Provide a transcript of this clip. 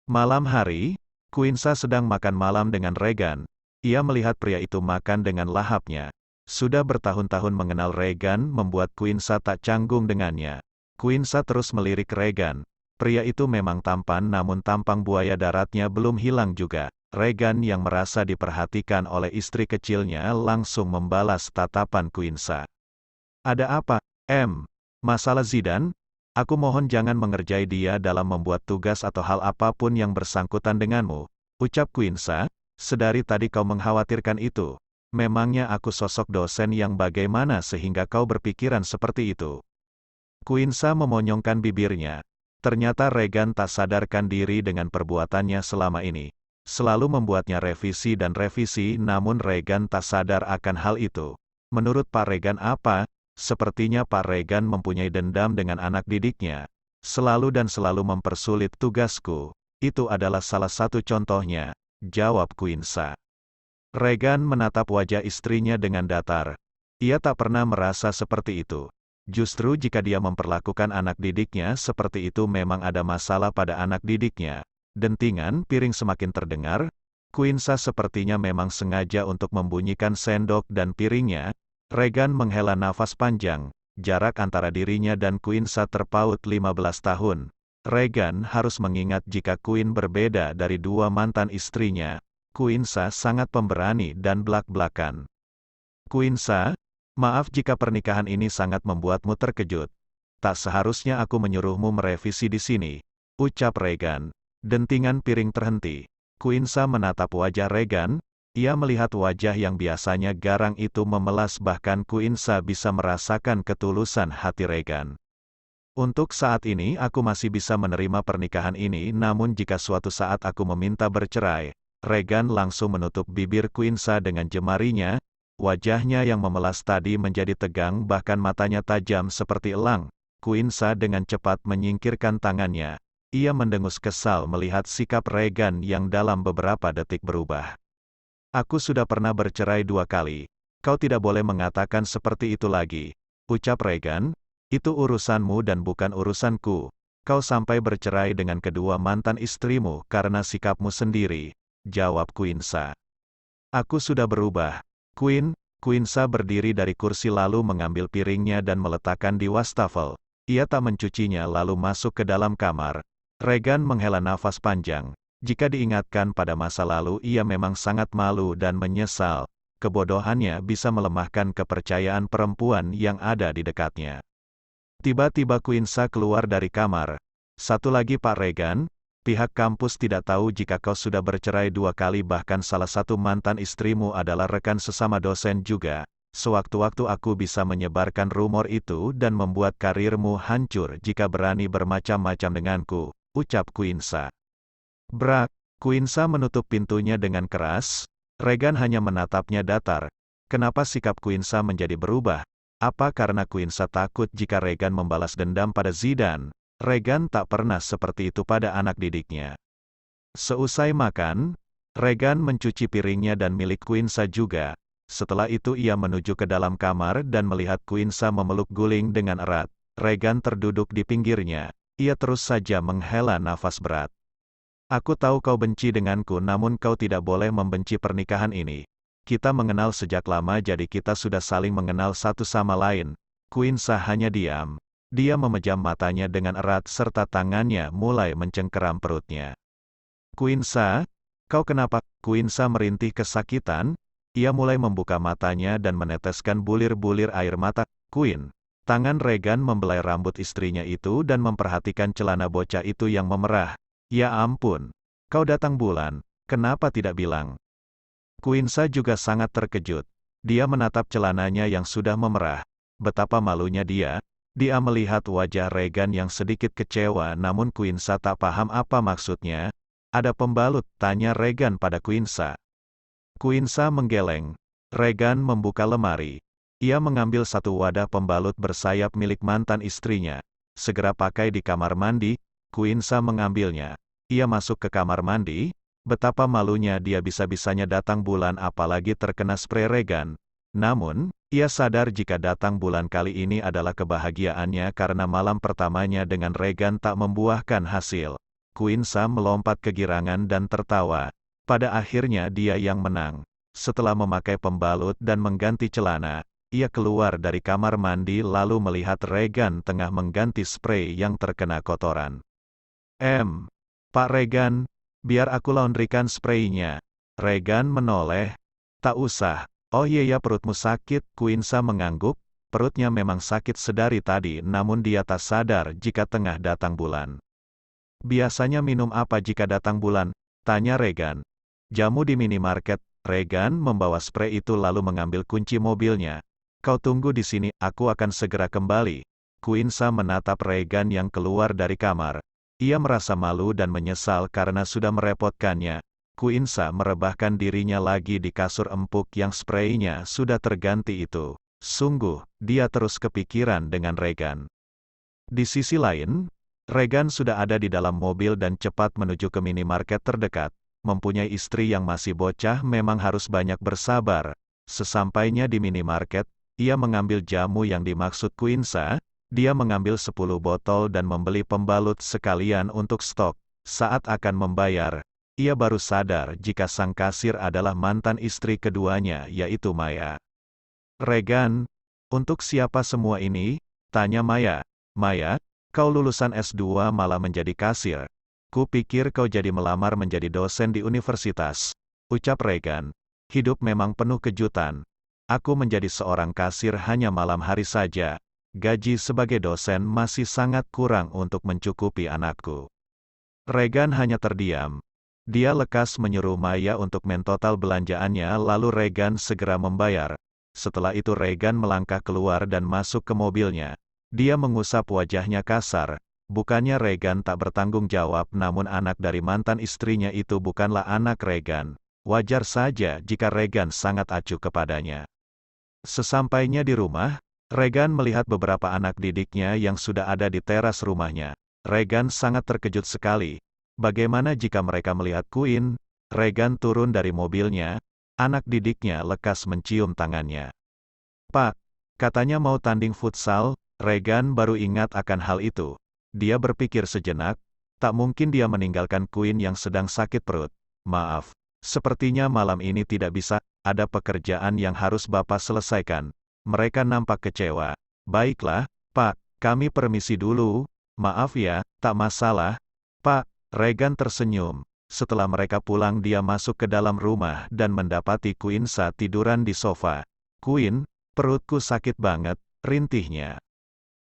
Malam hari, Quinsa sedang makan malam dengan Regan. Ia melihat pria itu makan dengan lahapnya. Sudah bertahun-tahun mengenal Regan membuat Quinsa tak canggung dengannya. Quinsa terus melirik Regan. Pria itu memang tampan namun tampang buaya daratnya belum hilang juga. Regan yang merasa diperhatikan oleh istri kecilnya langsung membalas tatapan Quinsa. Ada apa, Em? Masalah Zidane? Aku mohon jangan mengerjai dia dalam membuat tugas atau hal apapun yang bersangkutan denganmu. Ucap Quinsa, sedari tadi kau mengkhawatirkan itu. Memangnya aku sosok dosen yang bagaimana sehingga kau berpikiran seperti itu? Quinsa memonyongkan bibirnya. Ternyata Regan tak sadarkan diri dengan perbuatannya selama ini. Selalu membuatnya revisi dan revisi namun Regan tak sadar akan hal itu. Menurut Pak Regan apa? Sepertinya Pak Regan mempunyai dendam dengan anak didiknya. Selalu dan selalu mempersulit tugasku. Itu adalah salah satu contohnya, jawab Quinsa. Regan menatap wajah istrinya dengan datar. Ia tak pernah merasa seperti itu. Justru jika dia memperlakukan anak didiknya seperti itu memang ada masalah pada anak didiknya. Dentingan piring semakin terdengar. Quinsa sepertinya memang sengaja untuk membunyikan sendok dan piringnya. Regan menghela nafas panjang. Jarak antara dirinya dan Quinsa terpaut 15 tahun. Regan harus mengingat jika Queen berbeda dari dua mantan istrinya. Quinsa sangat pemberani dan blak-blakan. Quinsa, maaf jika pernikahan ini sangat membuatmu terkejut. Tak seharusnya aku menyuruhmu merevisi di sini, ucap Regan. Dentingan piring terhenti. Quinsa menatap wajah Regan. Ia melihat wajah yang biasanya garang itu memelas bahkan Quinsa bisa merasakan ketulusan hati Regan. Untuk saat ini aku masih bisa menerima pernikahan ini namun jika suatu saat aku meminta bercerai, Regan langsung menutup bibir Quinsa dengan jemarinya. Wajahnya yang memelas tadi menjadi tegang bahkan matanya tajam seperti elang. Quinsa dengan cepat menyingkirkan tangannya. Ia mendengus kesal melihat sikap Regan yang dalam beberapa detik berubah. Aku sudah pernah bercerai 2 kali. Kau tidak boleh mengatakan seperti itu lagi, ucap Regan. Itu urusanmu dan bukan urusanku. Kau sampai bercerai dengan kedua mantan istrimu karena sikapmu sendiri, jawab Quinsa. Aku sudah berubah. Quinsa berdiri dari kursi lalu mengambil piringnya dan meletakkan di wastafel. Ia tak mencucinya lalu masuk ke dalam kamar. Regan menghela nafas panjang. Jika diingatkan pada masa lalu ia memang sangat malu dan menyesal. Kebodohannya bisa melemahkan kepercayaan perempuan yang ada di dekatnya. Tiba-tiba Quinsa keluar dari kamar. Satu lagi Pak Regan, pihak kampus tidak tahu jika kau sudah bercerai 2 kali bahkan salah satu mantan istrimu adalah rekan sesama dosen juga. Sewaktu-waktu aku bisa menyebarkan rumor itu dan membuat karirmu hancur jika berani bermacam-macam denganku, ucap Quinsa. Brak, Quinsa menutup pintunya dengan keras. Regan hanya menatapnya datar. Kenapa sikap Quinsa menjadi berubah? Apa karena Quinsa takut jika Regan membalas dendam pada Zidane? Regan tak pernah seperti itu pada anak didiknya. Seusai makan, Regan mencuci piringnya dan milik Quinsa juga. Setelah itu ia menuju ke dalam kamar dan melihat Quinsa memeluk guling dengan erat. Regan terduduk di pinggirnya. Ia terus saja menghela nafas berat. Aku tahu kau benci denganku namun kau tidak boleh membenci pernikahan ini. Kita mengenal sejak lama jadi kita sudah saling mengenal satu sama lain. Quinsa hanya diam. Dia memejam matanya dengan erat serta tangannya mulai mencengkeram perutnya. Quinsa, kau kenapa? Quinsa merintih kesakitan. Ia mulai membuka matanya dan meneteskan bulir-bulir air mata. Queen. Tangan Regan membelai rambut istrinya itu dan memperhatikan celana bocah itu yang memerah. Ya ampun, kau datang bulan, kenapa tidak bilang? Quinsa juga sangat terkejut. Dia menatap celananya yang sudah memerah. Betapa malunya dia. Dia melihat wajah Regan yang sedikit kecewa namun Quinsa tak paham apa maksudnya. Ada pembalut, tanya Regan pada Quinsa. Quinsa menggeleng. Regan membuka lemari. Ia mengambil satu wadah pembalut bersayap milik mantan istrinya. Segera pakai di kamar mandi. Quinsa mengambilnya. Ia masuk ke kamar mandi. Betapa malunya dia bisa-bisanya datang bulan apalagi terkena spray Regan. Namun, ia sadar jika datang bulan kali ini adalah kebahagiaannya karena malam pertamanya dengan Regan tak membuahkan hasil. Quinsa melompat kegirangan dan tertawa. Pada akhirnya dia yang menang. Setelah memakai pembalut dan mengganti celana, ia keluar dari kamar mandi lalu melihat Regan tengah mengganti spray yang terkena kotoran. Pak Regan, biar aku laundrykan spraynya. Regan menoleh. Tak usah. Oh iya, perutmu sakit, Quinsa mengangguk. Perutnya memang sakit sedari tadi, namun dia tak sadar jika tengah datang bulan. Biasanya minum apa jika datang bulan? Tanya Regan. Jamu di minimarket. Regan membawa spray itu lalu mengambil kunci mobilnya. Kau tunggu di sini, aku akan segera kembali. Quinsa menatap Regan yang keluar dari kamar. Ia merasa malu dan menyesal karena sudah merepotkannya. Quinsa merebahkan dirinya lagi di kasur empuk yang spraynya sudah terganti itu. Sungguh, dia terus kepikiran dengan Regan. Di sisi lain, Regan sudah ada di dalam mobil dan cepat menuju ke minimarket terdekat. Mempunyai istri yang masih bocah memang harus banyak bersabar. Sesampainya di minimarket, ia mengambil jamu yang dimaksud Quinsa. Dia mengambil 10 botol dan membeli pembalut sekalian untuk stok. Saat akan membayar, ia baru sadar jika sang kasir adalah mantan istri keduanya, yaitu Maya. Regan, untuk siapa semua ini? Tanya Maya. Maya, kau lulusan S2 malah menjadi kasir. Ku pikir kau jadi melamar menjadi dosen di universitas. Ucap Regan. Hidup memang penuh kejutan. Aku menjadi seorang kasir hanya malam hari saja. Gaji sebagai dosen masih sangat kurang untuk mencukupi anakku. Regan hanya terdiam. Dia lekas menyuruh Maya untuk mentotal belanjaannya lalu Regan segera membayar. Setelah itu Regan melangkah keluar dan masuk ke mobilnya. Dia mengusap wajahnya kasar. Bukannya Regan tak bertanggung jawab, namun anak dari mantan istrinya itu bukanlah anak Regan. Wajar saja jika Regan sangat acuh kepadanya. Sesampainya di rumah, Regan melihat beberapa anak didiknya yang sudah ada di teras rumahnya. Regan sangat terkejut sekali. Bagaimana jika mereka melihat Quinn? Regan turun dari mobilnya. Anak didiknya lekas mencium tangannya. Pak, katanya mau tanding futsal. Regan baru ingat akan hal itu. Dia berpikir sejenak. Tak mungkin dia meninggalkan Quinn yang sedang sakit perut. Maaf, sepertinya malam ini tidak bisa. Ada pekerjaan yang harus Bapak selesaikan. Mereka nampak kecewa. Baiklah, Pak, kami permisi dulu. Maaf ya, tak masalah. Pak, Regan tersenyum. Setelah mereka pulang dia masuk ke dalam rumah dan mendapati Quinsa tiduran di sofa. Quinn, perutku sakit banget, rintihnya.